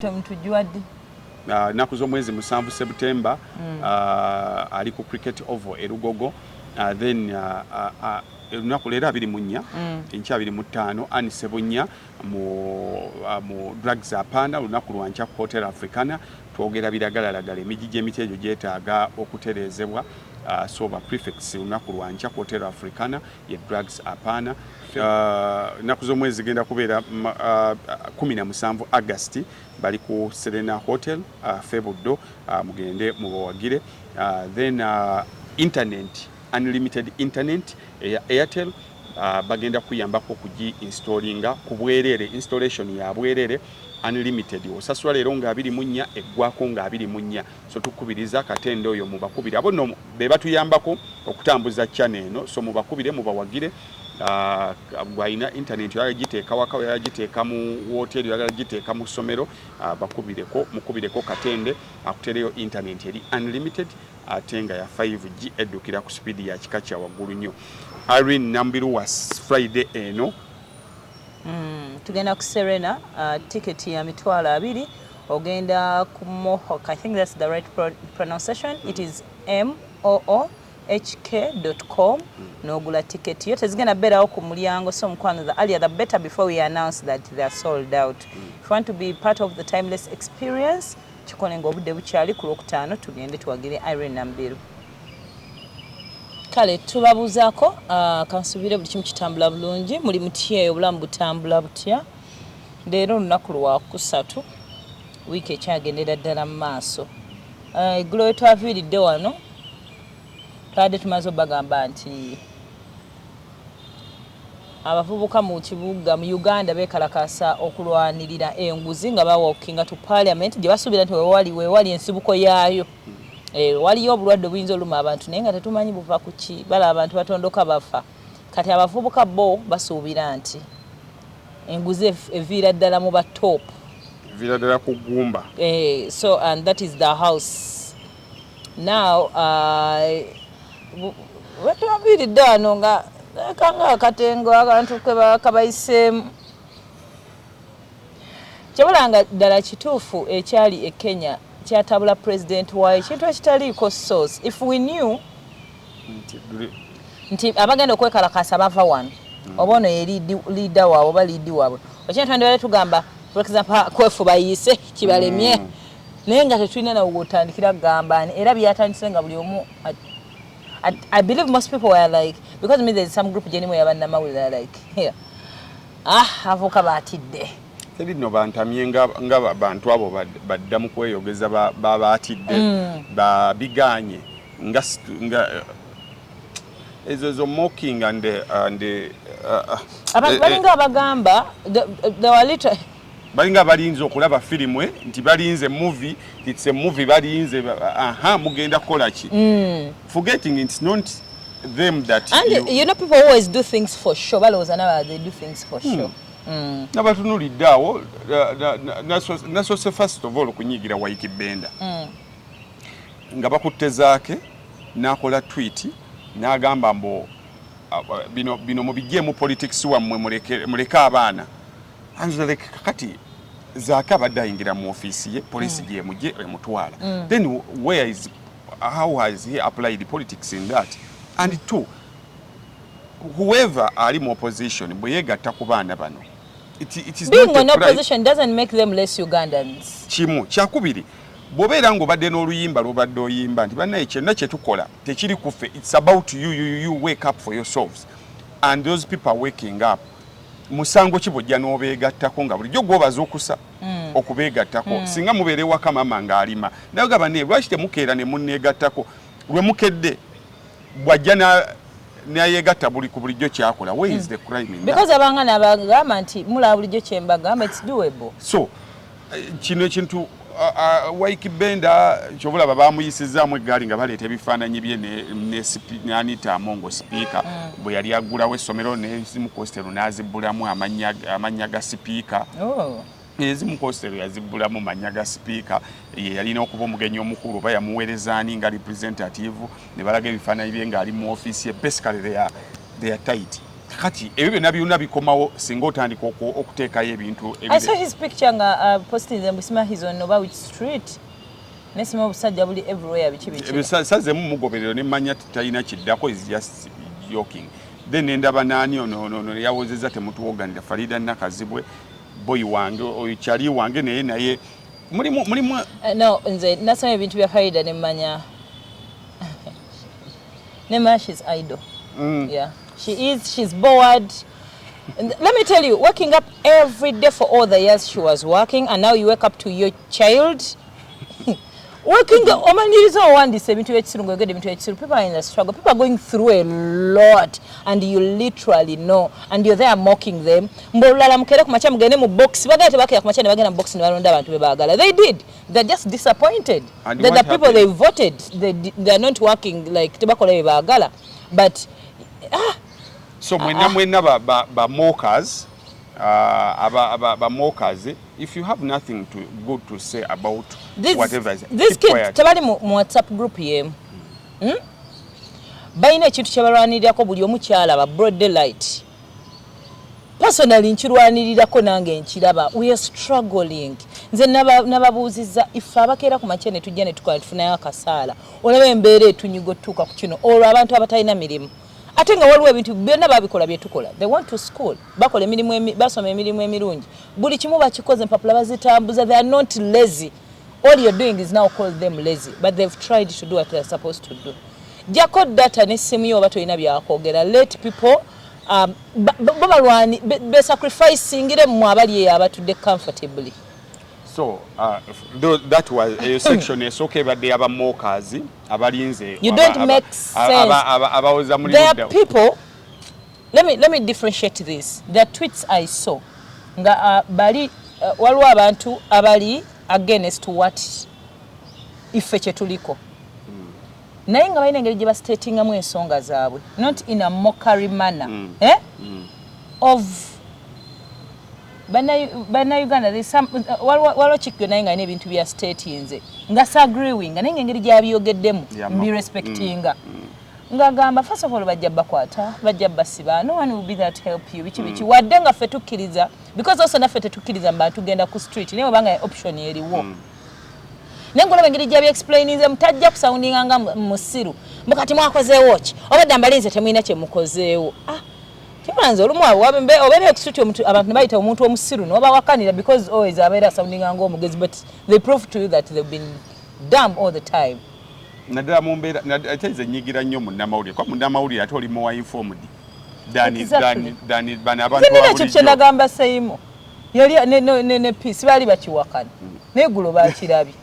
Mtujuadi naku z'omwezi 7 September ali ku Cricket Oval e Lugogo, then lunaku leero 24 enkya 25 Anne Sebunya mu Drugs Apana lunaku lwankya ku Hotel Africana twogera biragalalagala emijiji emiteejo gyetaaga okutereezebwa so ba prefects lunaku lwankya ku Hotel Africana ye Drugs Apana. Naku z'omwezi genda kubeera 17 August bali ku Serena Hotel Febuddo mugende mubawagire. Then internet unlimited internet Airtel bagenda kuyambako kugi installinga ku bwerere installation ya bwerere unlimited osasula leero nga 24 eggwako nga 24 so tukubiriza katendo oyo mubakubira abo no be batuyambako okutambuza channel eno so mubakubire mubawagire. Gwaina internet yagiteeka waka yagiteeka mu hotel yagiteeka mu somero bakubireko mukubireko katende akutereyo internet eri unlimited atenga ya 5G edukira ku speed ya kikacha waggulu nnyo. Irene Nambiru was Friday eno tugenda ku Serena ticket ya mitwalo 2 ogenda ku Mohawk. I think that's the right pronunciation. It is moohk.com nogula ticket yo tezigenda beerawo ku mulyango so mukwano the earlier the better before we announce that they are sold out. If you want to be part of the timeless experience chikole ng'obudde bukyali ku Lwokutaano tugende tuwagire Irene Nambiru. Kale tubabuzaako kansubire buli kimu kitambula bulungi muli mutya obulamu butambula butya leero lunaku lwa kusatu wiiki ekyagendera ddala mu maaso. Eggulo we twaviiridde wano twabadde tumaze obagamba nti abavubuka mu kibuga mu Uganda beekalakasa okulwanirira enguzi nga bawalkinga to parliament gye basuubira nti weewali ensibuko yaayo. Waliyo obulwadde obuyinza oluma abantu naye nga tetumanyi buva ku ki bala abantu batondoka bafa kati abavubuka bo basuubira nti enguzi eviira ddala mu batop eviira ddala ku ggumba. So and that is the house now. Wetwaviiridde wano nga kanga akatengo abantu kabayiseemu kyabulanga ddala kituufu ekyali e Kenya kyatabula president waayo kintu ekitaliiko source. If we knew nti abagenda okwekalakasa bava wano oba ono ye leader waabwe oba liidi waabwe okintu twandibale tugamba for example kwefuba yiise kibalemye naye nga tetulina nawe otandikira kugambani era byatandise nga buli omu. I believe most people were like, because me there's some group anyway abannamawulire like here avuka batidde teri no bantamye nga bantu abo badda mu kweyogeza babatidde babiganye nga ezo mocking and balinga abagamba they were literally balinga balinze okulaba filimu nti balinze movie, it's a movie balinze mugenda kola ki forgetting it's not them that and you know people always do things for sure balowooza naba they do things for sure. Nabatunulidde awo nasose first of all okunyigira Waiki Benda nga bakutte zaake nakola tweet n'agamba mbo bino mubijjemu politics wammwe muleke abaana anzaleke kakati zaake abadde ayingira mu office ye police gyemujje emutwala then how has he applied politics in that? And two, whoever ali mu opposition bwe yegatta ku baana bano it is being in opposition doesn't make them less Ugandans. Kimu kyakubiri bwobeera ng'obadde n'oluyimba lwobadde oyimba nti bannaye kyonna kye tukola tekiri kuffe, it's about you wake up for yourselves and those people are waking up. Musango kibojja n'obeegattako nga bulijjo gwobaza okusa okubeegattako singa mubeere waka mama ng'alima naye gaba ne lwaki temukeera ne munneegattako lwe mukedde bwajja nayegatta buli ku bulijjo kyakola. Where is the crime in that? Because abanga nabagamba nti mulaba bulijjo kyembagamba it's doable. So kino ekintu Waiki Benda kyobulaba bamuyisizaamu eggaali nga baleeta ebifaananyi bye ne Anita Amongo sipiika bwe yali aggulawo essomero n'ezimu kositero n'azibbulamu amannya ga sipiika. Ezimu kositero yazibbulamu mannya ga sipiika ye yalina okuba omugenyi omukulu oba yamuweerezaani nga representative ne balaga ebifaananyi bye ng'ali mu ofiisi ye. Basically they are tight. kati ebyo byonna byonna bikomawo singa otandika okuteekayo ebintu I saw his picture nga posting them Busima his on Nova which street nesima obusajja buli everywhere bichi sazemu mugoberero ne manya talina kiddako is just joking then endaba nani ono yawozeza temutuwoganira Farida Nakazibwe boy wange oyo kyali wange naye mulimu no nze nasoma ebintu bya Farida ne manya Nema she's idle. Yeah. She's bored. And let me tell you, waking up every day for all the years she was working, and now you wake up to your child. Working, people are in the struggle. People are going through a lot, and you literally know, and you're there mocking them. They did. They're just disappointed that the people they voted, they're not working like but so mwena ba mockers if you have nothing good to say about whatever this kid tabali mu WhatsApp group yem bayina ekintu kyabalwanirirako buli omukyala ba broad daylight personally nkirwanirirako nange nkiraba we are struggling nze nababuuziza ife abakeera ku machene tujja ne tukola tufunayo akasaala olaba embeera etunyigotuuka ku kino olwo abantu abatalina mirimu ate nga waliwo ebintu byonna babikola byetukola they want to school bakola emirimu basoma emirimu emirungi buli kimu bakikoze empapula bazitambuza they are not lazy all you're doing is now call them lazy but they've tried to do what they're supposed to do jako data n'essimu yo oba tolina byakwogera let people babalwani be sacrificingire mu abali eyo abatudde comfortably. So that was a section is okay but they have mockers abalinze you don't make sense abawoza muri there are people let me differentiate this the tweets I saw nga bali waliwo abantu abali against what ife kyetuliko naye nga balina engeri gye bastatingamu ensonga zaabwe not in a mockery manner of bana Uganda there's some waliwo chikyo naye nga n'ebintu bya statinze nga sagreeing naye nga engeri gy'abyogeddemu mbi respectinga nga gamba first of all bajja bakwata bajja basiba no one will be there to help you bichi wadde nga ffe tukkiriza because also naffe tetukkiriza mba tugenda ku street naye obanga option eriwo nengola engeri gy'abye explaininze mutajja kusoundinga nga musiru mukati mwakoze watch obadde mbalinze temwina kye mukozeewo kimanze olumu wabembe obere kusuti omuntu abantu bayita omuntu omusiru no bawakanira because always abera sounding nga omugezi but they prove to you that they've been dumb all the time nadala mumbera ataize nyigira nnyo mu namawuli kwa mu namawuli ate oli mu informed dani bana abantu abuli cyo nagamba sayimo yali ne peace bali bakiwakana negulo bakirabi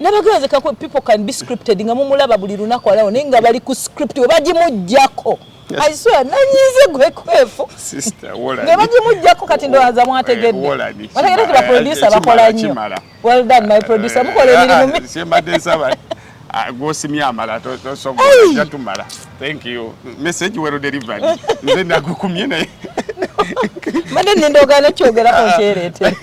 nabagenze kako people can be scripted nga mumulaba buli lunako alawo nenga bali ku script obagimujjako I swear nanyize gwe kwefu sister wola ne bagimujjako kati ndo aza mwategedde wategedde ba producer bakola nnyo well done my producer mukola emirimu sembadde nsaba gosimya amala to so jatumala thank you message wero delivered nze nagukumye naye mane ndogana kyogera ko kyerete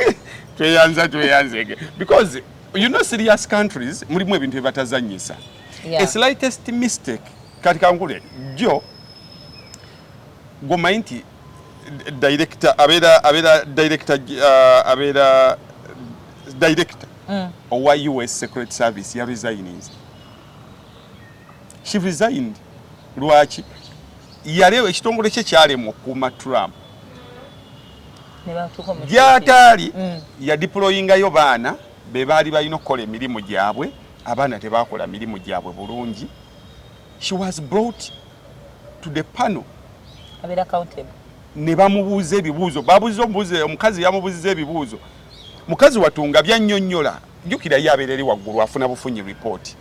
tweyanze because you know serious countries mulimu ebintu ebatazanyisa a slightest mistake katika ngule jo gomainti director abera director owa US Secret Service ya resigns she resigned lwaki yalewe ekitongole kye kyalemu kuma Trump gyatali ya deployinga yo baana be bali balina okukola emirimu gyabwe abaana tebakola mirimu gyabwe bulungi she was brought to the panel abera accountable ne bamubuuza ebibuuzo babuuza omukazi yamubuuza ebibuuzo mukazi watunga byannyonnyola jjukira yabeereri waggulu afuna bufunyi report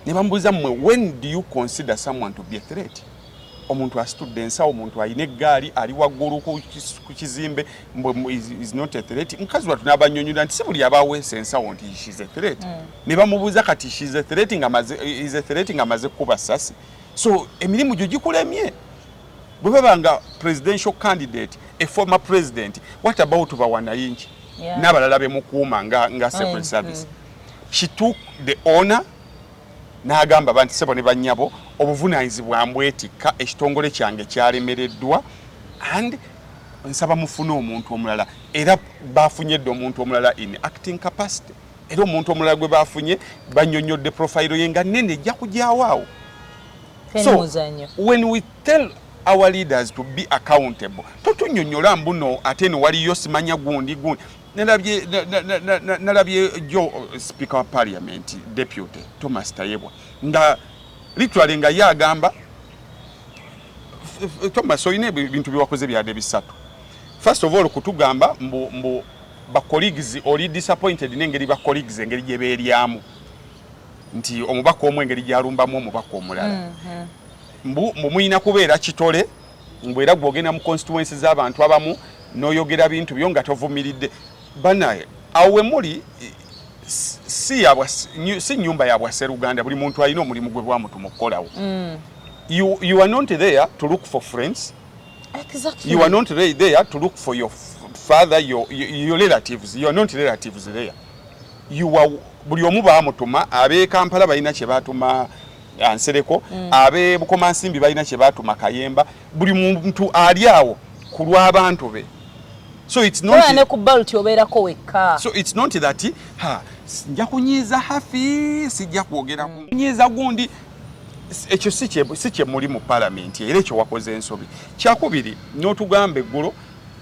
ne bamubuuza mmwe when do you consider someone to be a threat omuntu asitudde ensawo omuntu alina eggaali ali waggulu ku kizimbe is not a threat mukazi watu n'abannyonnyola nti si buli abaweesa ensawo nti she's a threat ne bamubuuza kati she's a threat nga amaze kuba sasi so emirimu gyo gikulemye bwe babanga presidential candidate a former president what about bawanayinki n'abalala bemukuuma nga secret service she took the honor n'agamba banti sebo ne bannyabo obuvunaanyizibwa mbwetikka ekitongole kyange kyalemereddwa and nsaba mufune omuntu omulala era bafunye edda omuntu omulala in acting capacity era omuntu omulala gwe bafunye banyonyodde profile ye nga nene ejja kujyawaawo. So when we tell our leaders to be accountable totunyonyola mbuno ate no waliyo simanya gundi nalabye jo speaker of parliament deputy Thomas Tayebwa nga literally nga yagamba Thomas oyine bintu biwakoze byade bisatu. First of all kutugamba mbu ba colleagues oli disappointed nengeri ba colleagues engeri jeberyamu nti omubaka omwe engeri gyalumbamu omubaka omulala. Mbu mumuyina kubeera kitole mbu era gwogenda mu constituencies z'abantu abamu noyogera bintu byo nga tovumiridde banaye awe muri si nyumba ya Bwaseruganda buli muntu alina omulimu gwe bwamutu mukolawo. You are not there to look for friends. Exactly. You are not there to look for your father, your relatives. You are not relatives there. You are buli omu baamutuma abe Kampala balina kye batuma Ansereko abe Bukomansimbi balina kye batuma Kayemba buli muntu ali awo kulwa abantu be. So it's not So it's not that nja kunyiza hafi sijja kwogera kunyiza gundi ekyo si kye muri mu parliament era ekyo wakoze ensobi. Kyakubiri n'otugambe eggulo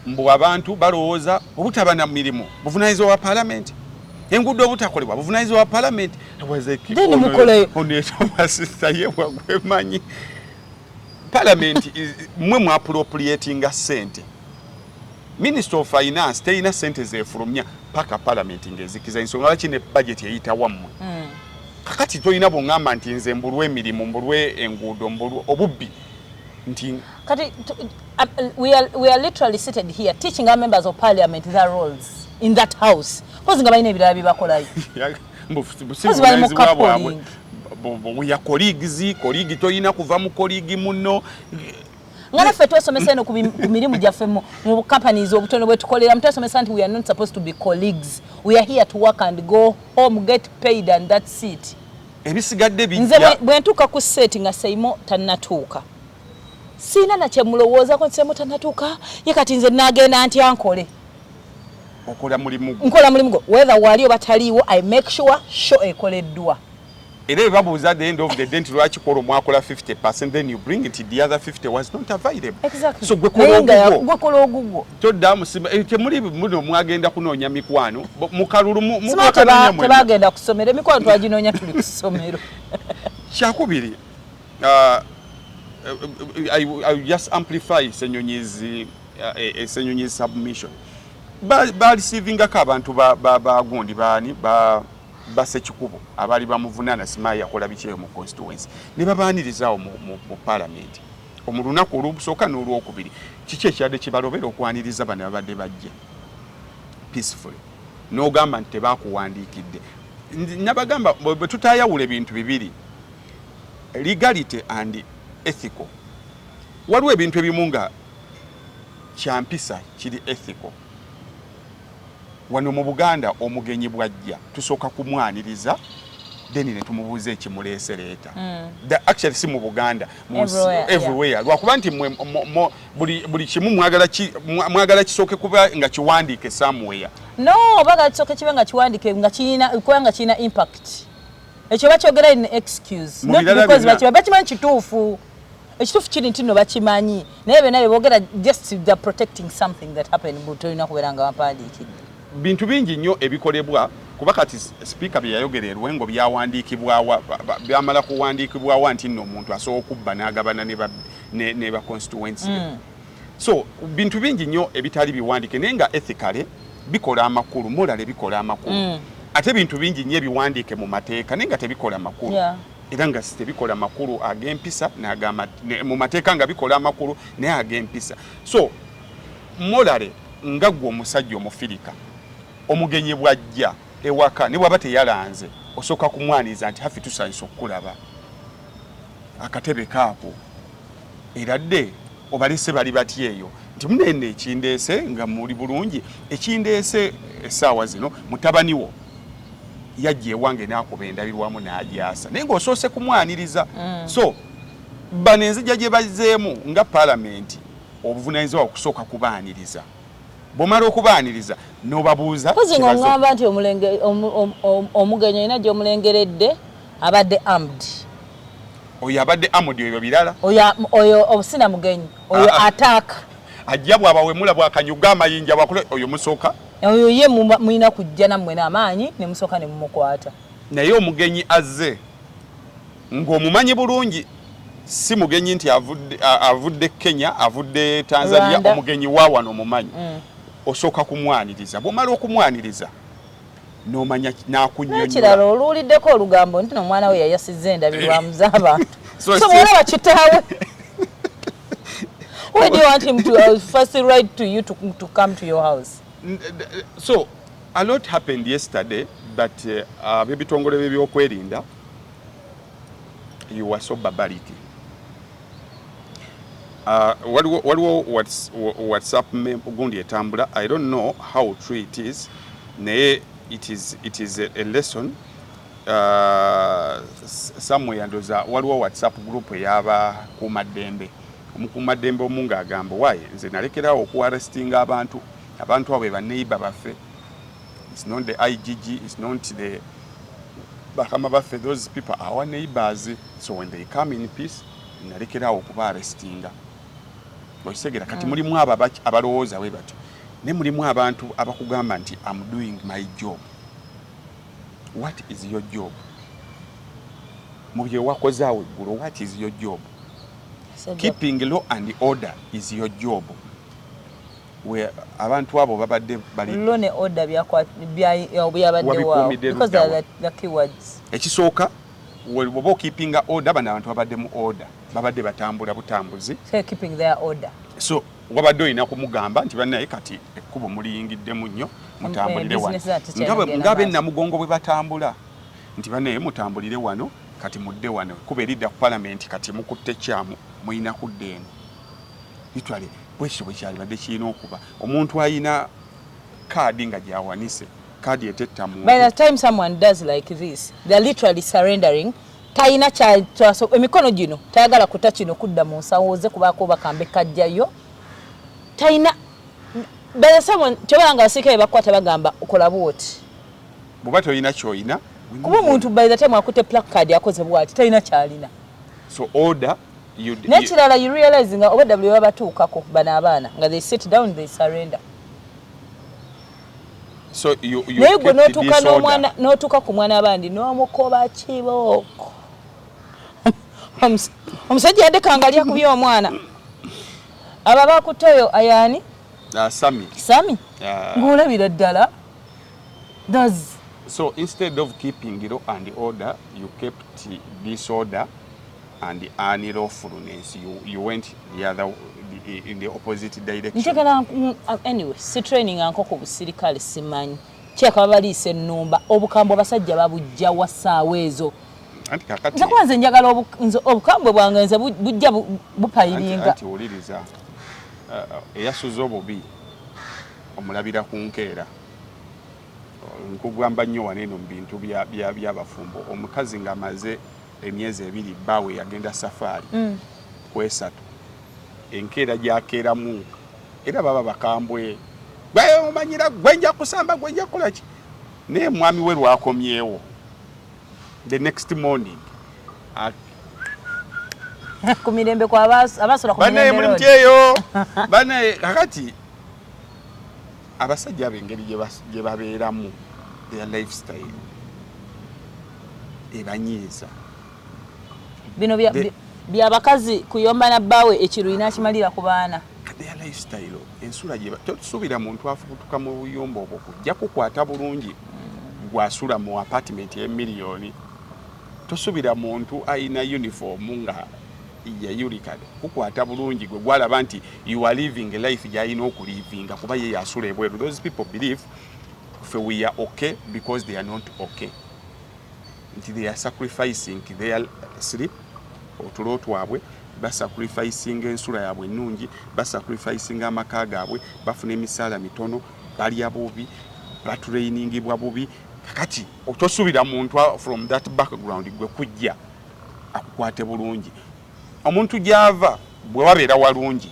mbu abantu balowooza obutaba na mirimu buvunaanyizibwa wa parliament enguudo obutakolebwa buvunaanyizibwa wa parliament Tayebwa gwemanyi parliament mwe mu appropriatinga sente. Minister of Finance teyina sente zefulumya paka parliament ngezikiza ensonga lwaki ne budget eyita wammwe. Kakati toyina bungamba nti nze mbulwe emirimu mbulwe enguudo mbulwe obubbi nti kati we are literally seated here teaching our members of parliament their roles in that house because nga balina ebirala bibakolayo. We are colleagues toyina kuva mu colleague muno ngana ffe twesomesa eno ku mirimu gyaffe mu companies obutono bwe tukolera mutwesomesa nti we are not supposed to be colleagues. We are here to work and go home, get paid and that's it. Ebisigadde bijja. Nze bwe ntuuka ku set nga Seimo tannatuuka. Sina na kye mulowooza ko Seimo tannatuuka ye kati nze nagenda nti ankole. Okola mulimu. Nkola mulimu go. Whether wali obataliwo I make sure show ekoleddwa. Era babuuza at the end of the day nti lwaki kola mwakola 50% then you bring it the other 50 was not available. Exactly. So gwe kola ogugwo. Toddamu temuli muno mwagenda kunoonya mikwano mukalulu mukakanoonya mwe. Tebagenda kusomera emikwano twaginoonya tuli ku ssomero. Kyakubiri I just amplify Senyonyi's submission. Ba receiving abantu ba gundi bani base kikubo abali bamuvunaana Simayi yakola bikyeyo mu constituency ne babaanirizawo mu parliament omulunaku olw'okusooka n'olwokubiri kiki ekyadde kibalobera okwaniriza bano abadde bajja peacefully n'ogamba nti tebaakuwandiikidde. Nabagamba bwe tutaayawula ebintu bibiri legality and ethical waliwo ebintu ebimu nga kyampisa kiri ethical. Wano mu Buganda omugenyi bwajja tusooka kumwaniriza then ne tumubuuza ekimuleesereeta. Actually si mu Buganda everywhere lwakuba nti buli kimu mwagala kisooke kuba nga kiwandiike somewhere. No baga kisooke kibe nga kiwandiike nga kiina impact. Ekyo bakyogera in excuse not because bakimanyi kituufu. Ekituufu kiri nti nno bakimanyi naye bena beboogera just they're protecting something that happened but tolina kubeera nga bapandiikidde. Bintu bingi nnyo ebikolebwa kuba kati speaker bye yayogera Lwengo byawandiikibwawa byamala kuwandiikibwawa nti nno omuntu asobola okubba n'agabana ne ba constituency. So bintu bingi nnyo ebitali biwandiike naye nga ethically bikola amakulu morale bikola amakulu. Ate bintu bingi nnyo ebiwandiike mu mateeka naye nga tebikola makulu. Era nga tebikola makulu ag'empisa mu mateeka nga bikola amakulu naye ag'empisa. So morale nga gwe omusajja omufirika omugenyi bwajja ewaka ne bwaba teyalanze osooka kumwaniriza nti hafi tusanyusa okukulaba akatebe kaapo era dde obalese bali bati eyo nti munene ekindeese nga muli bulungi ekindeese essaawa zino mutabaniwo yajja ewange n'akuba endabirwamu n'agyasa naye ng'osoose kumwaniriza. So bano enzija gye bazzeemu nga paalamenti obuvunaanyizibwa okusooka kubaaniriza bw'omala okubaaniriza n'obabuuza kozi ng'oŋŋamba nti omugenyi olina gy'omulengeredde abadde armed. Oyo abadde armed ebyo birala. Oyo obusina mugenyi oyo ataaka ajja bw'abawemula bw'akanyuga amayinja bwakule oyo musooka. Oyo ye mulina kujja nammwe n'amaanyi ne musooka ne mumukwata. Naye omugenyi azze ng'omumanyi bulungi si mugenyi nti avudde Kenya avudde Tanzania Rwanda. Omugenyi wa wano omumanyi osooka kumwaniriza bw'omala okumwaniriza n'omanya n'akunnyonnyola. Ekirala oluwuliddeko olugambo nti n'omwana we yayasizza endabirwamu z'abantu so mwolaba kitaawe. Why do you want him to first write to you to come to your house? So a lot happened yesterday but ab'ebitongole by'ebyokwerinda you were so barbaric. Waliwo WhatsApp gundi etambula. I don't know how true it is. Naye it is a lesson. Somewhere ndoza waliwo WhatsApp group eyaba kumaddembe. Omukumaddembe omunga agamba waye nze nalekerawo okuarrestinga abantu abo ba neighbor baffe. It's not the IGG, it's not the bakama baffe. Those people are our neighbors. So when they come in peace nalekerawo okubaarrestinga. Osegera kati mulimu abalowooza we batyo ne mulimu abantu abakugamba nti I'm doing my job. What is your job? Mubye wakoze awe gulu, what is your job? Keeping law and order is your job. Where abantu abo babadde bali law ne order byabadde wao because they are the keywords. Ekisooka waliwo keeping order bana abantu babadde mu order babadde batambula butambuzi keeping their order. So wabadde olina kumugamba nti bannaye kati ekkubo muliyingiddemu nnyo mutambulire wano ngabe namugongo bwe batambula nti bannaye mutambulire wano kati mudde wano kuba eridda ku palamenti kati mukutte kyamu muyina kudda eno bitwale bwekityo bwekyali badde kirina okuba omuntu ayina kaadi nga gyawanise kaadi etetta mu. By the time someone does like this they are literally surrendering. Taina kyaso emikono gino tayagala kuta kino kudda mu nsawooze kubaako bakambe kajjayo taina bale someone kyobanga basikaye bakwata bagamba okola bwoti buba toyina kyoyina kuba omuntu by the time akute placard yakoze bwati taina kyalina. So order nekirala you realize nga oba W babatuukako bana abaana nga they sit down they surrender. So you notuka n'omwana notuka ku mwana abandi n'omukoba kibooko omusajja yandekanga alya kubya omwana aba bakutoyo ayani Sami ng'olabira ddala does. So instead of keeping law and order you kept disorder and unlawfulness. You went in the opposite direction. Njagala anyway si training anko ku busirikale simanyi kyeka baliise ennumba obukambwe basajja babujja wasaawa ezo. Anti kakati nze kwanze njagala obukambwe bwange nze bujja bupayiringa. Anti oliriza eyasuza obubi omulabira ku nkeera nkugamba nnyo waneeno mu bintu by'abafumbo omukazi ng'amaze emyezi 2 bawe yagenda safaari kwesatu enkeera gyakeeramu era baba bakambwe gwe omanyira gwenja kusamba gwenja kulaki naye mwami we lwakomyewo the next morning ku mirembe kwa abasula ku mirembe banaye muli mutyeyo banaye kakati abasajja ab'engeri gye babeeramu their lifestyle ebanyiiza bino byabakazi kuyomba na bbawe ekiruina kimalira ku baana. Their lifestyle ensula gye tosuubira muntu afubutuka mu buyombo obwo kujja kukwata bulungi gwasula mu apartment y'emiliyoni. Tosuubira muntu ayina uniform nga yayulikade kukwata bulungi gwe gwalaba nti you are living a life gy'alina okulivinga kuba ye yasula ebweru. Those people believe we are okay because they are not okay. They are sacrificing their sleep otulo twabwe basacrificing ensula yabwe ennungi basacrificing amaka gaabwe bafuna emisaala mitono balya bubi batrainingibwa bubi. Kakati otosuubira muntu from that background gwe kujja akukwate bulungi omuntu gyava bwe wabeera walungi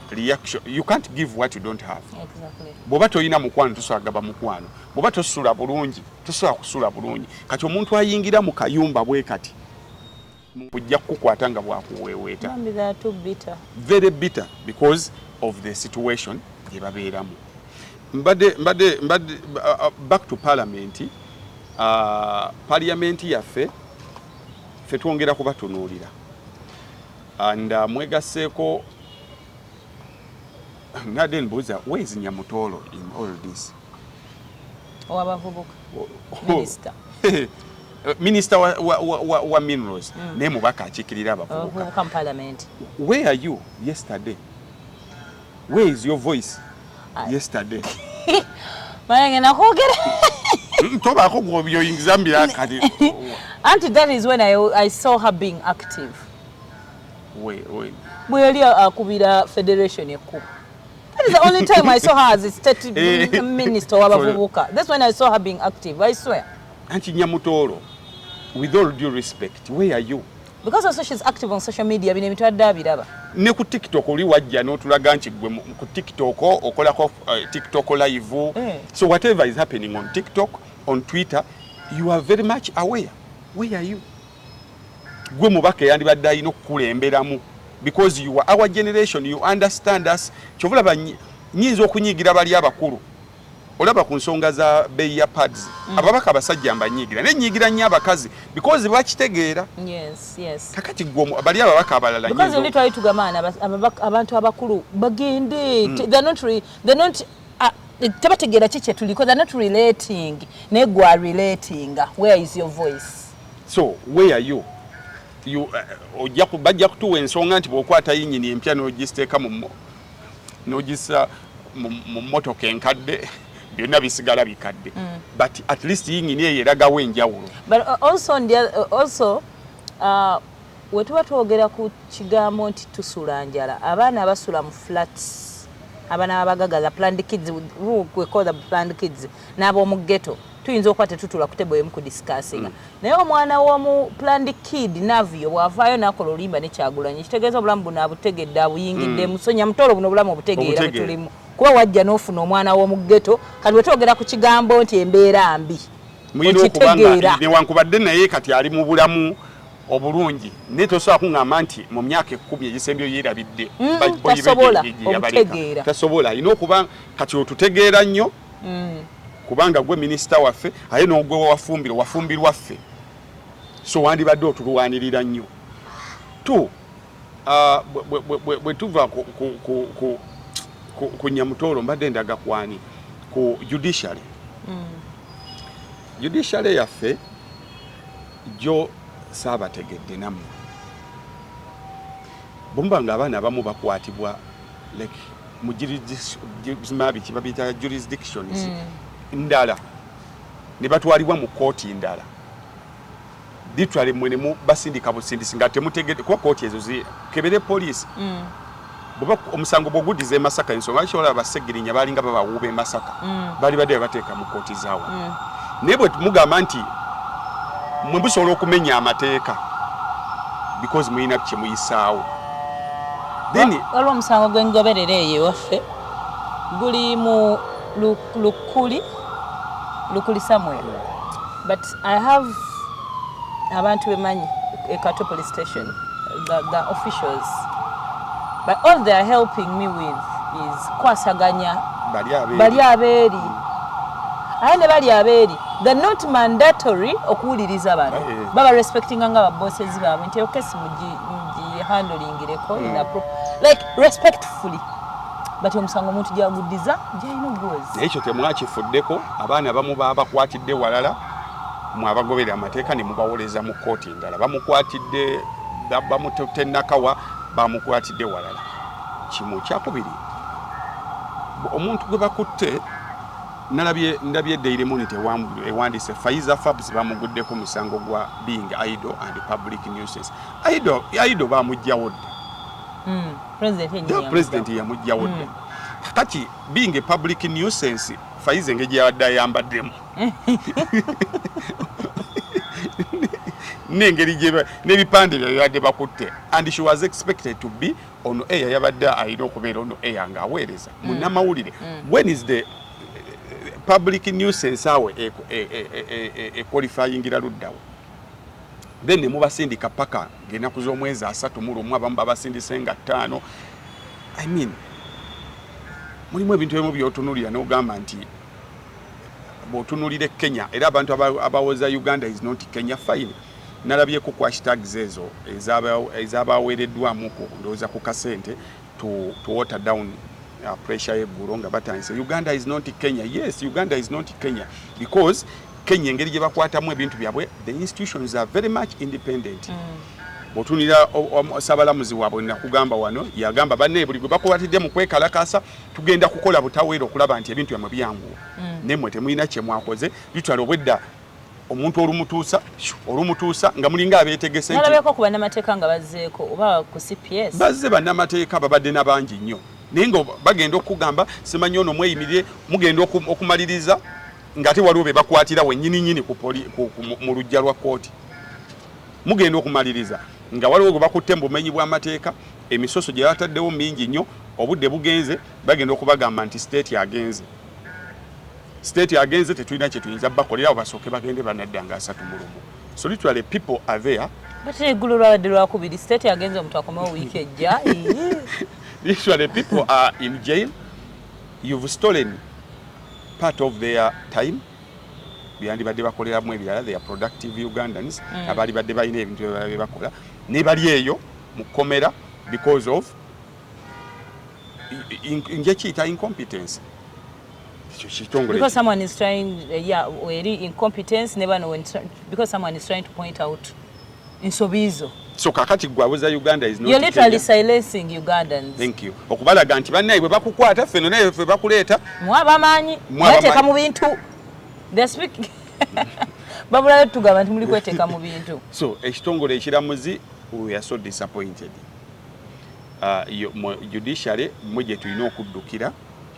reaction you can't give what you don't have. Exactly. Bwoba toyina mukwano tosobola gaba mukwano, bwoba tosula bulungi tosobola kusula bulungi. Kati omuntu ayingira mu kayumba bwe kati kujja kukukwata nga bwakuweeweeta. They are too bitter. Very bitter because of the situation gye babeeramu. Mbadde back to parliament. Parliament yaffe ffe twongera kubatunuulira and mwegaseeko ngadde nbuuza where is Nyamutolo in all this? Owabavubuka minister Minister wa minerals naye mubaka akiikirira abavubuka. Parliament. Where are you yesterday? Where is your voice yesterday? Mayange nakwogera tobaako gw'obyoyingiza mbira kati. Auntie, that is when I saw her being active. Wait. Bwe yali akubira federation ekkubo. That is the only time I saw her as a state minister w'abavubuka. That's when I saw her being active, I swear. Anti Nyamutolo, with all due respect, where are you? Because also she's active on social media, bino ebintu adda abiraba. Ne ku TikTok oli wajja n'otulaga nti gwe ku TikTok okolako TikTok live. So whatever is happening on TikTok, on Twitter, you are very much aware. Where are you? Gwe mubaka yandibadde alina okukulemberamu because you are our generation, you understand us. Kyovulaba nyinza okunyigira bali abakulu. Olaba ku nsonga za bei ya pads. Ababaka abasajja mbanyigira. Ne nyigira nnyo abakazi because bakitegeera. Yes. Kakati gwe bali ababaka abalala nyinzo. Because oli twali tugamana abantu abakulu bagende. They're not tebategeera kiki tuliko. They're not relating. Ne gwa relating. Where is your voice? So where are you? You bajja kutuwa ensonga nti bw'okwata yinyini empya n'ogiteeka n'ogisa mu mmotoka enkadde byonna bisigala bikadde. But at least yinyini eyo eragawo enjawulo. But also we tuba twogera ku kigambo nti tusula njala, abaana abasula mu flats, abaana abagagaza planned kids, who we call the planned kids, n'ab'omu ghetto tuyinza okuba tetutula ku table emu ku discussinga. Naye omwana w'omu planned kid Navio bw'avaayo n'akola olimba ne Kyagulanyi kitegeeza obulamu buno abutegedde abuyingidde musonya mutolo buno obulamu obutegeera bwe tulimu. Kuba wajja n'ofuna omwana w'omu ghetto kati bwe twogera ku kigambo nti embeera mbi. Muyina okubanga newankubadde naye kati ali mu bulamu obulungi naye tosobola kuŋŋamba nti mu myaka 10 egisembyo yeerabidde. Tasobola alina okuba kati otutegeera nnyo kubanga gwe minisita waffe aye n'ogwe wafumbirwa ffe so wandibadde otulwanirira nnyo tu bwe tuva ku Nyamutolo mbadde ndaga kwani ku judiciary. Judiciary yaffe jo saabategedde nammwe bumba nga abaana abamu bakwatibwa like mu jurisdictions ndala ne batwalibwa mu kooti ndala ditwale mwene mu basindika busindisi nga temutegedde kuba kooti ezo kebere police baba omusango bwogudize Masaka ensonga kishobola basegirinya balinga babawube Masaka bali badde bateeka mu kooti zaawo nebo mugamba nti mwe busobola okumenya amateeka because muyina kye muyisaawo then waliwo omusango gw'engoberere eyo waffe guli mu Lukuli Samuel, but I have abantu bemanyi Kato police station, the officials, but all they are helping me with is kwasaganya bali aberi. Aye ne bali aberi, they're not mandatory okuwuliriza bano baba respectinga nga bosses baabwe nti okesi mugi handling ireko like respectfully. But omusango omuntu gyaguddiza gyalina ogwozi. Ekyo temwakifuddeko abaana abamu babakwatidde walala mwabagoberera amateeka ne mubawoleza mu kooti endala bamukwatidde bamutennakawa bamukwatidde walala. Kimu kyakubiri omuntu gwe bakutte ndabye Daily Monitor ewandiise Faiza Fabs bamuguddeko musango gwa being idle and public nuisance. Idle bamugjawo dda. President yamugjawo dda. Kati being a public nuisance Faiza engeri yabadde ayambaddemu n'engeri gye n'ebipande byabadde bakutte, and she was expected to be on air, yabadde alina okubeera on air ng'aweereza munnamawulire. When is the public nuisance awe equalifyingira luddawo? Then ne mubasindika paka ng'ennaku z'omwezi 31, abamu babasindise nga 5. I mean, mulimu ebintu ebimu by'otunuulira n'ogamba nti bw'otunuulira Kenya era abantu abawoza Uganda is not Kenya, fine. Nalabyeko ku hashtags ezo ez'abaweereddwamu ndowooza ku kasente to water down pressure y'eggulu nga batandise Uganda is not Kenya. Yes, Uganda is not Kenya because Kenya engeri gye bakwatamu ebintu byabwe, the institutions are very much independent. Bw'otunira Ssaabalamuzi waabwe nakugamba wano yagamba banne buli gwe bakwatidde mu kwekalakasa tugenda kukola butaweera okulaba nti ebintu byamwe byangu. Nemmwe temulina kye mwakoze bitwala obwedda omuntu olumutuusa nga mulinga abeetegese nti nalabeko ku bannamateeka nga bazzeeko oba ku CPS bazze bannamateeka babadde n'abangi nnyo naye nga bagenda okugamba simanyi ono mweyimirire mugenda okumaliriza ng'ate waliwo be bakwatira wennyininyini mu lujja lwa kooti mugenda okumaliriza nga waliwo gwe bakutte mu bumenyi bw'amateeka emisoso gye bataddewo mingi nnyo obudde bugenze bagenda okubagamba nti state agenze tetulina kye tuyinza bakolera basooke bagende banaddanga 3 mu lumu. So literally people are there. But eggulu lwabadde lwakubiri state agenze omuntu akomewo wiiki ejja. Literally people are in jail. You've stolen part of their time. Byandi badde bakoleramu ebirala, they are productive Ugandans. Abali badde balina ebintu bye bakola. Ne bali eyo mu kkomera because of incompetence. Because someone is trying, incompetence, never know when, because someone is trying to point out insobizo. So kakati gwabuza Uganda is not. You're literally silencing Ugandans. Thank you. Okubalaga nti bannaye bwe bakukwata ffe naye ffe bakuleeta. Mwabamanyi. Mwateeka mu bintu. They speak. Babula tugamba nti muli kweteeka mu bintu. So ekitongole ekiramuzi we are so disappointed. Judiciary mwe tulina okuddukira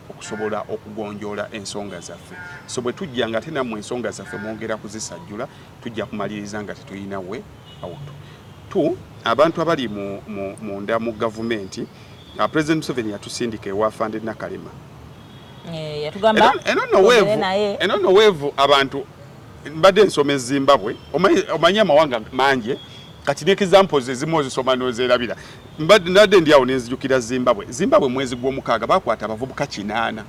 okusobola okugonjoola ensonga zaffe. So bwe tujja nga tena mu ensonga zaffe mwongera kuzisajjula tujja kumaliriza nga tetulina we out. Tu abantu abali munda mu gavumenti President Museveni yatusindika ewa Fande Nakalema. Yatugamba eno noweevu abantu mbadde nsoma Zimbabwe omanyi amawanga mangi kati ne examples ezimu ozisoma n'ozerabira mbadde ndi awo nenzijukira Zimbabwe mwezi gw'omukaaga bakwata abavubuka 8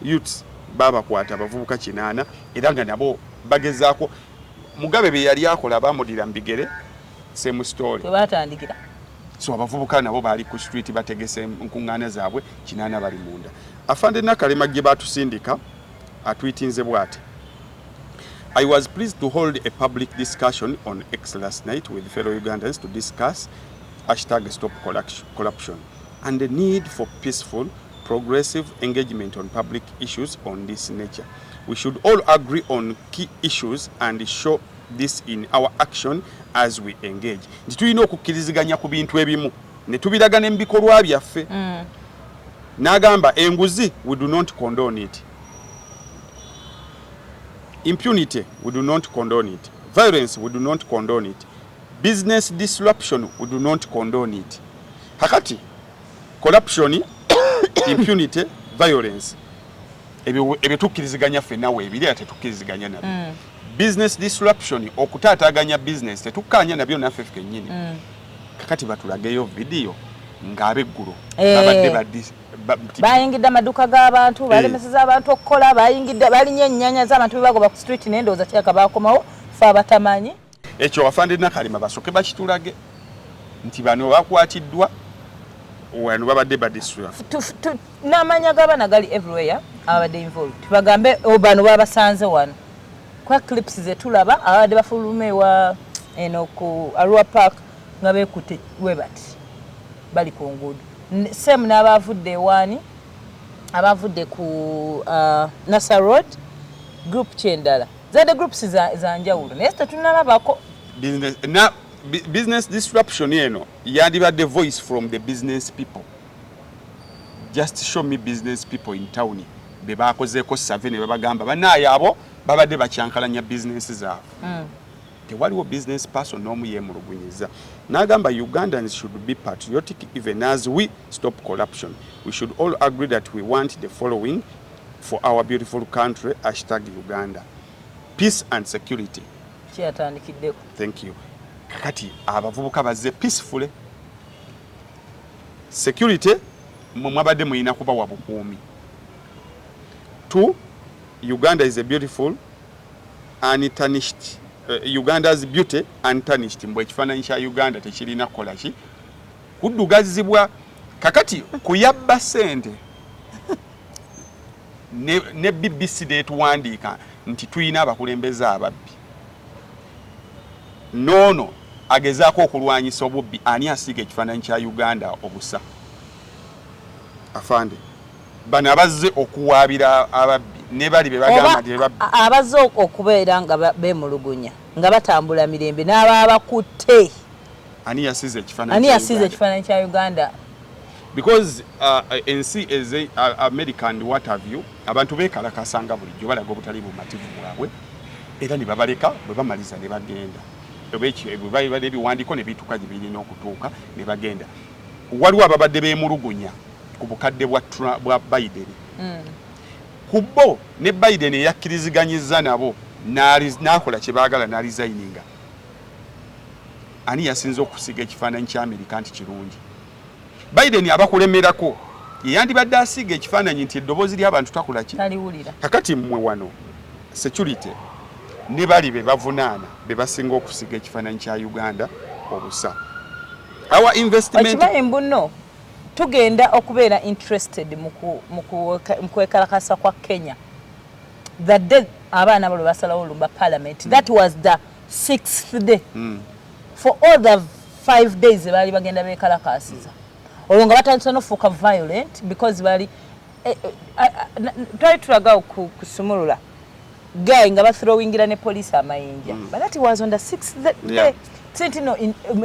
youths babakwata abavubuka 8 era nga nabo bagezaako Mugabe be yali akola bamudira mbigere same story batandikira so abavubuka nabo bali ku street bategese nkungaana zaabwe 8 bali munda. Afande Nakalema gye batusindika atwitinze bwate. I was pleased to hold a public discussion on X last night with fellow Ugandans to discuss #Stop Corruption and the need for peaceful, progressive engagement on public issues on this nature. We should all agree on key issues and show this in our action as we engage. Tulina okukkiriziganya ku bintu ebimu ne tubiraga n'ebikolwa byaffe. N'agamba enguzi we do not condone it. Impunity, we do not condone it. Violence, we do not condone it. Business disruption, we do not condone it. Hakati, corruption, impunity, violence. Ebe tukkiriziganya ffe nawe ebiri ate tukkiriziganya nabyo. Business disruption, okutaataganya business, tetukkaanya nabyo naffe ffe kennyini. Kakati batulageyo video ng'abeggulu babadde bayingidde amaduuka g'abantu balemeseza abantu okukola bayingidde balinnya ennyanya z'abantu bebagoba ku street n'endowooza kyaka bakomawo fe abatamanyi ekyo Afande Nakalema basooke bakitulage nti bano bakwatiddwa wano babadde n'amanya g'abaana gali everywhere abadde involved bagambe bano babasanze wano kwa clips ze tulaba abadde bafuluma ewa eno ku Arua Park nga beekutte we bati bali ku nguudo same n'abavudde ewani abavudde ku Nasa Road group kyendala zade groups za njawulo naye tetunalabako business disruption eno yandibadde voice from the business people. Just show me business people in town be bakozeeko survey ne babagamba banaye abo babadde bakyankalanya bizinesi zaabwe tewaliwo business person n'omu yeemulugunyiza n'agamba Ugandans should be patriotic even as we stop corruption. We should all agree that we want the following for our beautiful country, #Uganda. Peace and security. Thank you. Kakati abavubuka bazze peaceful. Security mwabadde muyina kuba wa bukuumi. 2. Uganda is a beautiful untarnished Uganda's beauty untarnished. Mbwe ekifaananyi kya Uganda tekirina kukola ki kuddugazibwa. Kakati kuyabba sente ne BBC netuwandiika nti tuyina abakulembeze ababbi noono agezaako okulwanyisa obubbi ani asiiga ekifaananyi kya Uganda obusa afande bano abazze okuwaabira ababbi ne bali be bagamba nti babbi abazze okubeera nga beemulugunya nga batambula mirembe n'abaabakutte ani yasize ekifaananyi kya Uganda because ensi eze America and what have you abantu beekalakasanga bulijjo balaga obutali bumativu bwabwe era ne babaleka bwe bamaliza ne bagenda bwe ebiwandiiko ne bituuka gye birina okutuuka ne bagenda. Waliwo ababadde beemulugunya ku bukadde bwa Biden ku bo ne Biden eyakkiriziganyizza nabo n'akola kye baagala n'alizayininga. Ani yasinze okusiga ekifaananyi kya Amerika nti kirungi? Biden abakulemerako yandibadde asiga ekifaananyi nti eddoboozi ly'abantu takola ki taliwulira. Kakati mmwe wano security ne bali be bavunaana be basinga okusiga ekifaananyi kya Uganda obusa. Our investment okimanyi mbuno tugenda okubeera interested mu kwekalakasa kwa Kenya the day abaana balo basalawo olumba parliament that was the 6th day for all the 5 days bali bagenda bekalakasiza olwo nga batandise n'ofuuka violent because bali twali tulaga kusumulula guy nga bathrowingira ne police amayinja but that was on the 6th day sentino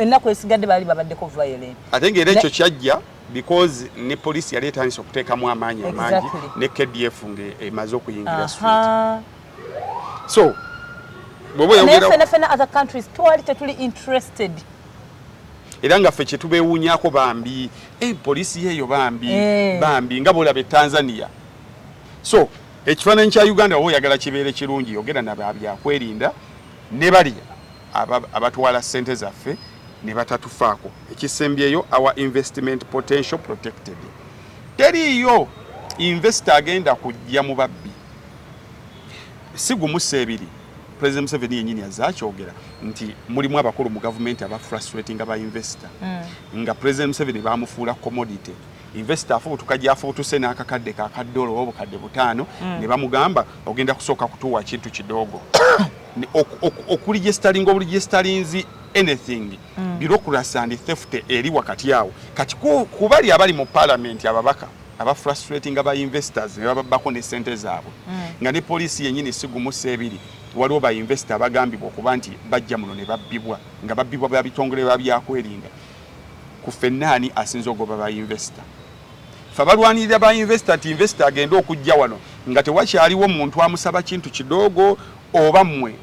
ennaku esigadde bali babaddeko violent ate ng'era ekyo kyajja because ne police yali etandise okuteekamu amaanyi ne KDF ng'emaze okuyingira street so fena other countries twali tetuli interested era nga ffe kye tubeewuunyako bambi poliisi yeeyo bambi nga bw'olaba Tanzania. So ekifaananyi kya Uganda oba oyagala kibeere kirungi yogera nabo byakwerinda ne bali abatwala ssente zaffe ne batatufaako. Ekisembyeyo our investment potential protected. Teriiyo investor agenda kujja mu babbi si gumu seebiri. President Museveni yennyini azakyogera nti mulimu abakulu mu government aba frustrating aba investor nga President Museveni bamufuula commodity investor afu tukajafu tuse n'akakadde ka $1 oba obukadde butaano ne bamugamba ogenda kusooka kutuwa kintu kidogo okuregistering oburegisterinzi anything bureaucracy and theft eri wakati awo kati kubali abali mu parliament ababaka aba frustrating aba investors ne babako ne sente zaabwe nga ne poliisi yennyini sigumu seebiri waliwo ba investor bagambibwa okuba nti bajja muno ne babbibwa nga babbibwa bya bitongole byakwerinda ku ffennaani asinza ogoba ba investor fa balwanirira ba investor nti investor agenda okujja wano nga tewakyaliwo muntu amusaba kintu kidogo oba mmwe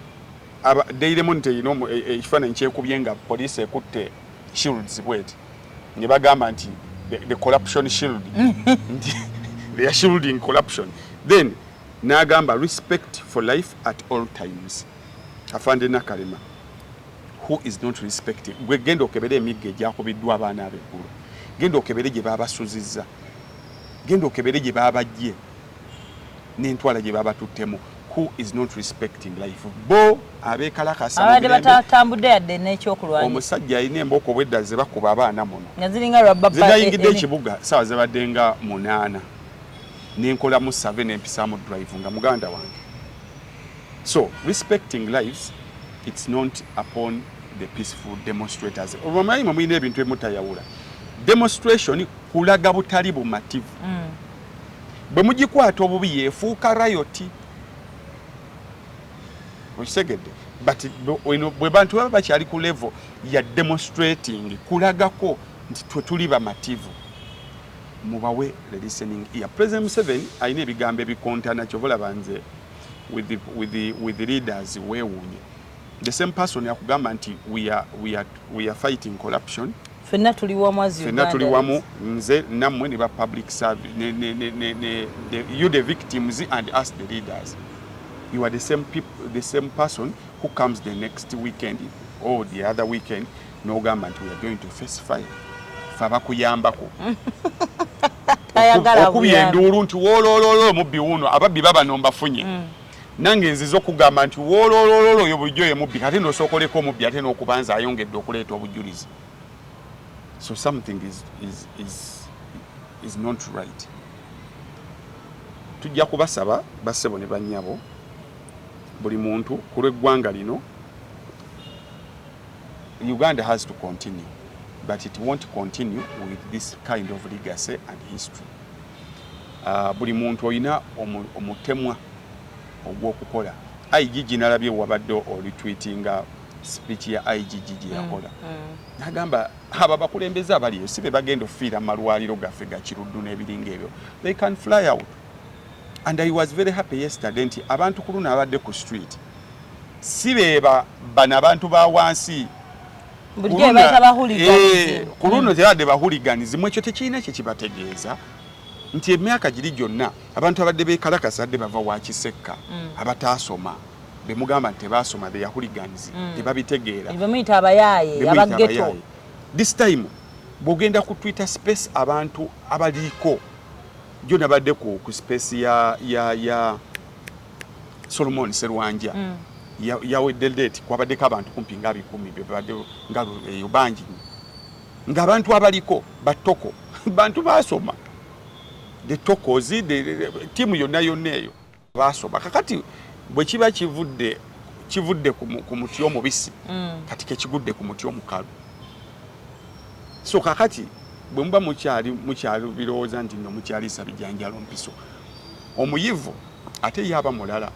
Daily Monitor ino ekifaananyi kyekubye nga poliisi ekutte shields bweti ne bagamba nti the corruption shield they are shielding corruption then n'agamba respect for life at all times. Afande Nakalema who is not respected gwe genda okebere emigga egyakubiddwa abaana ab'eggulu genda okebere gye babasuzizza genda okebere gye babajje n'entwala gye babatuttemu who is not respecting life bo abeekalakasa abadde batatambudde yadde n'ekyokulwanya omusajja alina embooko bwedda ze bakuba abaana muno nga ziringa lwabba zinayingidde ekibuga saawa zabadde nga 8 nenkolamu 7 empisaamu drive nga muganda wange. So respecting lives it's not upon the peaceful demonstrators. Obamanyi mulina ebintu ebimutayawula demonstration kulaga butali bumativu bwe mugikwata obubi yeefuuka riot okisegedde but bwe bantu baba bakyali ku level ya demonstrating kulagako nti tuli bamativu mubawe listening ear. President Museveni alina ebigambo ebikontana kyobulaba nze with the leaders weewuunye. The same person yakugamba nti we are fighting corruption. Fenna tuli wamu as Uganda. Fenna tuli wamu nze nammwe ne ba public service you the victims and us the leaders. You are the same people, the same person who comes the next weekend or the other weekend n'ogamba nti we are going to face fire. Faba kuyambako. Okubya enduulu nti woolololo mubbi wuno ababbi baba nombafunye. Nange nziza okugamba nti woolololo oyo bulijjo ye mubbi ate n'osookoleko omubbi ate n'okubanza ayongedde okuleeta obujulizi. So something is not right. Tujja kubasaba bassebo ne bannyabo buli muntu ku lw'eggwanga lino. Uganda has to continue, but it won't continue with this kind of legacy and history. Buli muntu olina omutemwa ogw'okukola. IGG nalabye wabadde olitweetinga speech ya IGG gye yakola. Nagamba aba bakulembeze abaliyo si be bagenda ofiira mu malwaliro gaffe ga Kiruddu n'ebiringa ebyo. They can fly out. And I was very happy yesterday nti abantu ku luno abadde ku street si beeba bano abantu ba wansi Bulje baita bahuliganizi. Ku luno tebadde bahuliganizi mu ekyo tekirina kye kibategeeza nti emyaka giri gyonna abantu abadde beekalakasa adde bava wa Kisekka abataasoma bemugamba nti tebaasoma be yahuliganizi tebabitegeera. Bemuyita abayaaye abageto. This time bw'ogenda ku Twitter space abantu abaliko jo nabadde ku space ya Solomon Serwanja yawedde date kwabaddeko abantu kumpi nga 10 bebadde nga eyo bangi ng'abantu abaliko batoko bantu baasoma the tokozi the timu yonna eyo baasoma kakati bwe kiba kivudde ku muti omubisi kati kekigudde ku muti omukalu. So kakati bwe muba mukyali birowooza nti nno mukyalisa bijanjalo mpiso omuyivu ate yaba mulala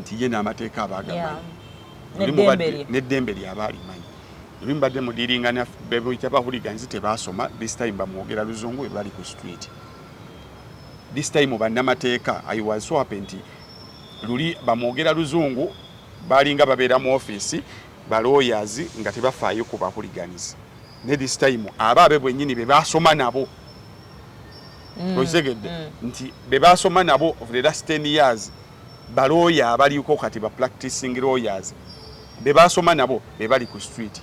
nti ye n'amateeka abagamanyi n'eddembe ly'abaalimanyi ebimbadde mudiringa na bebuyita bahuliganizi tebaasoma. This time bamwogera luzungu we bali ku street. This time bannamateeka I was so happy nti luli bamwogera luzungu balinga babeera mu office ba lawyers nga tebafaayo ku bahuliganizi. Ne this time ababe bwennyini be baasoma nabo ozegedde nti be baasoma nabo of the last 10 years balooya abaliko kati ba practicing lawyers be baasoma nabo be bali ku street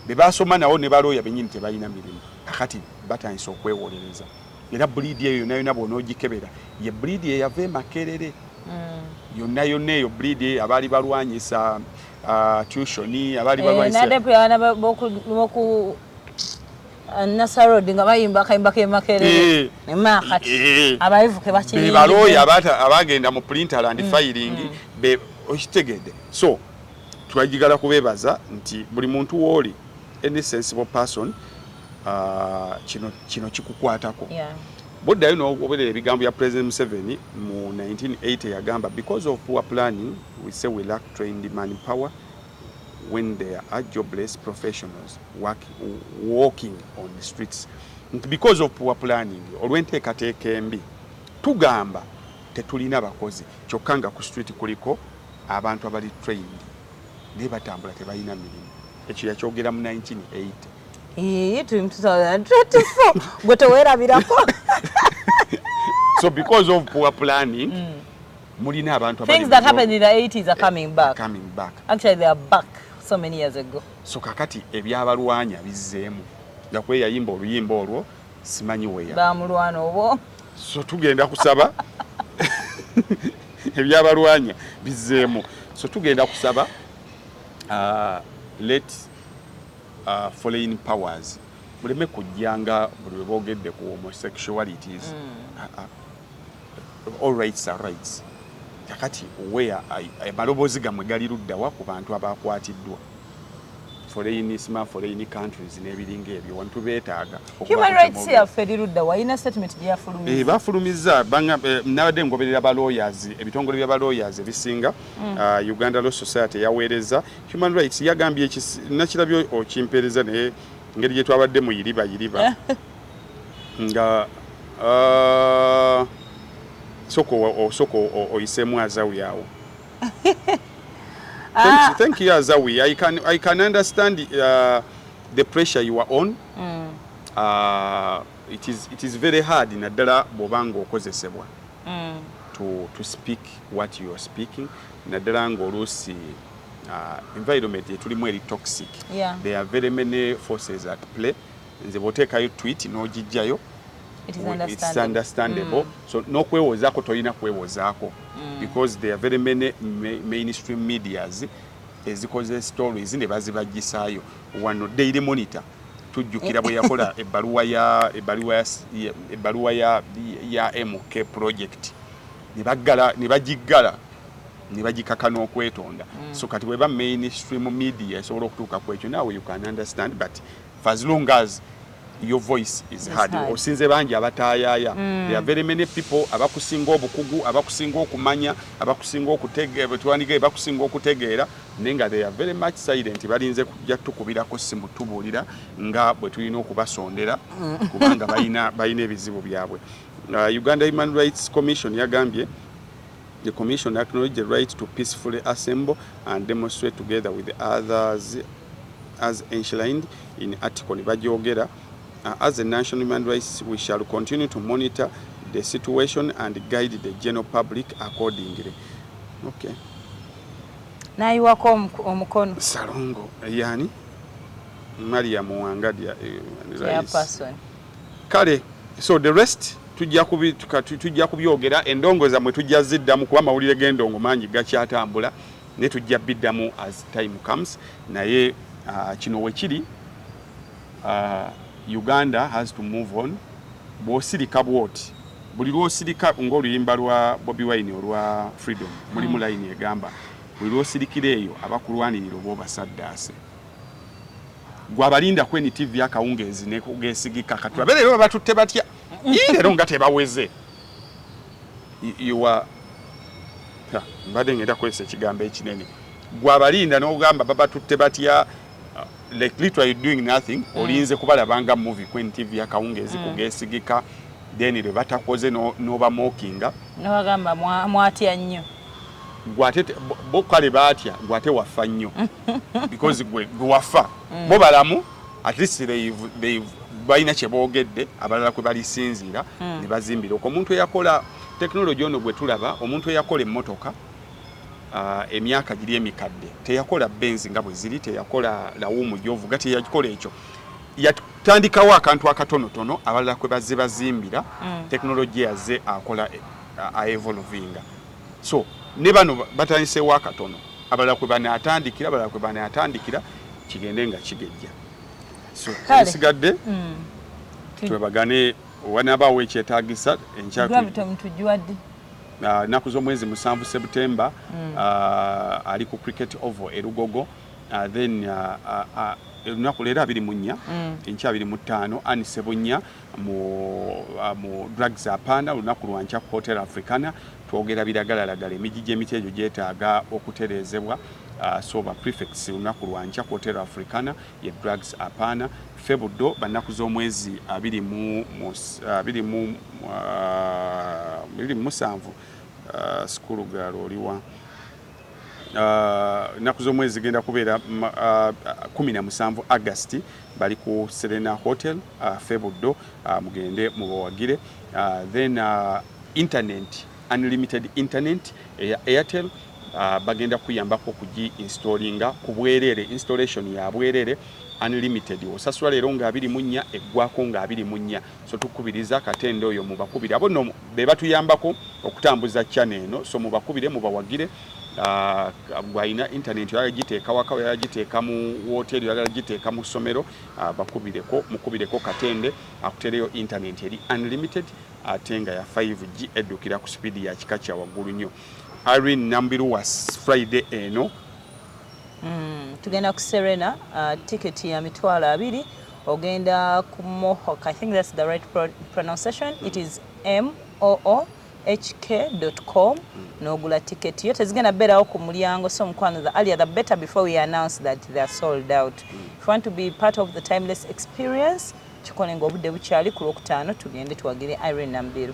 be baasoma nabo ne balooya bennyini tebalina mirimu kakati batandise okwewolereza. Era bleedi eyo yonna bw'onoogikebera ye bleedi eyava Makerere yonna eyo bleedi abaali balwanyisa tuition abaali balwanyisa Nasarodi nga bayimba kayimba ke Makerere ne makati abayivuke bakiri balooya abagenda mu printer and filing be okitegedde. So twajigala kubebaza nti buli muntu woli any sensible person kino kikukwatako. Boddayo n'ogoberera ebigambo ya President Museveni mu 1980 yagamba because of poor planning we say we lack trained manpower when there are jobless professionals walking on the streets. Because of poor planning olw'enteekateeka embi tugamba tetulina bakozi kyokka nga ku street kuliko abantu abali trained naye batambula tebalina mirimu. Ekyo yakyogera mu 1980. Tuli mu 2024 gwe teweerabirako. So because of poor planning mulina abantu things that happened in the 80s are coming back. Actually they are back so many years ago. So kakati ebyabalwanya bizzeemu jakwe yayimba oluyimba olwo simanyi weya bamulwana obwo. So tugenda kusaba ebyabalwanya bizzeemu. So tugenda kusaba let foreign powers muleme kujjanga buli boogedde ku homosexualities. All rights are rights. Kakati where amaloboozi gamwe gali luddawa ku bantu abakwatiddwa foreign countries n'ebiringa ebyo wantu beetaaga human rights yaffe liruddawa ina statement gyeyafulumiza bafulumiza nabadde ngoberera ba lawyers ebitongole bya ba lawyers ebisinga Uganda Law Society yaweereza human rights yagambye nakirabyo okimpeereza naye ngeri gye twabadde mu yiriba nga soko oyisemu Azawi yawo. Thank you Azawi. I can understand the pressure you are on. It is very hard naddala bobanga okozesebwa to speak what you are speaking naddala ng'oluusi environment etulimu eri toxic. There are very many forces at play. Nze bw'oteekayo tweet n'ogijjayo it's understandable. So n'okwewozaako tolina kwewozaako because there are very many mainstream medias ezikoze stories ne bazibajjisaayo. Wano Daily Monitor tujjukira bwe yakola ebbaluwa ya MK project ne bagiggala ne bagikaka n'okwetonda. So kati bweba mainstream media esobola okutuuka ku ekyo, now you can understand, but for as long as your voice is heard. Osinze bangi abatayaya. There are very many people abakusinga obukugu, abakusinga okumanya, abakusinga okutegeera, tuwandiike abakusinga okutegeera, nenga they are very much silent. Balinze kujja tukubirako simu tubuulira nga bwe tulina okubasondera kubanga balina ebizibu byabwe. Uganda Human Rights Commission yagambye the commission acknowledged the right to peacefully assemble and demonstrate together with others as enshrined in article Bajogera. As a national human rights, we shall continue to monitor the situation and guide the general public accordingly. Okay. Nayiwako omukono. Salongo yani Maria Muwangadia person. Kale, so the rest tujja kubyogera endongoza mwe tujja ziddamu kuba mawulire g'endongo mangi gakyatambula ne tujja biddamu as time comes. Naye kino we kiri Uganda has to move on. Bw'osirika bwoti buli lw'osirika ng'oluyimba lwa Bobi Wine olwa Freedom mulimu line egamba buli lw'osirikira eyo abakulwanirira oba obasaddaase gwabalinda kweni TV akawungeezi ne kugeesigika katula beera batutte batya leero nga tebaweze mbadde ngenda kwesa ekigambo ekinene gwabalinda n'ogamba babatutte batya like literally doing nothing. Olinze kubalabanga movie kwen TV akawungeezi kugeesigika then lwe batakoze n'oba mokinga n'abagamba mwatya nnyo gwate bokale batya gwate wafa nnyo because gwe wafa bo balamu at least they've balina kye boogedde abalala kwe balisinziira ne bazimbira okwo. Omuntu eyakola technology ono gwe tulaba, omuntu eyakola emmotoka emyaka giri emikadde teyakola Benz nga bwe ziri, teyakola lawumu gyovuga, teyakikola ekyo. Yatandikawo akantu akatonotono abalala kwe bazze bazimbira technology yazze akola evolvinga. So ne bano batandiseewo akatono abalala kwe banaatandikira kigende nga kigejja. So nsigadde twebagane wanabaawo ekyetaagisa enkyakutujwadde naku z'omwezi 7 September ali ku Cricket Oval Erugogo. Then olunaku leero 24 enkya 25 Anne Ssebunya mu drugs apana olunaku lwankya ku Hotel Africana twogera biragalalagala emijiji emiti egyo gyetaaga okutereezebwa. So ba prefects olunaku lwankya ku Hotel Africana ye drugs apana Febuddo banaku z'omwezi 27 skulu galo oliwa naku z'omwezi genda kubeera 17 August bali ku Serena Hotel Febuddo mugende mubawagire. Then internet unlimited internet Airtel bagenda kuyambako kugi installinga ku bwerere installation ya bwerere unlimited osasula leero nga 24 eggwako nga 24. So tukubiriza katende oyo mubakubira abo no be batuyambako okutambuza channel eno. So mubakubire mubawagire bwayina internet yagiteeka waka yagiteeka mu hotel yagiteeka mu somero mukubireko katende akutereyo internet eri unlimited atenga ya 5G edukira ku speed ya kika kya waggulu nnyo. Irene Nambiru was Friday eno tugenda ku Serena ticket ya mitwalo 2 ogenda ku Mohawk. I think that's the right pronunciation. It is moohk.com n'ogula ticket yo tezigenda beerawo ku mulyango. So mukwano the earlier the better before we announce that they are sold out. If you want to be part of the timeless experience kikole ng'obudde bukyali ku Lwokutaano tugende tuwagire Irene Nambiru.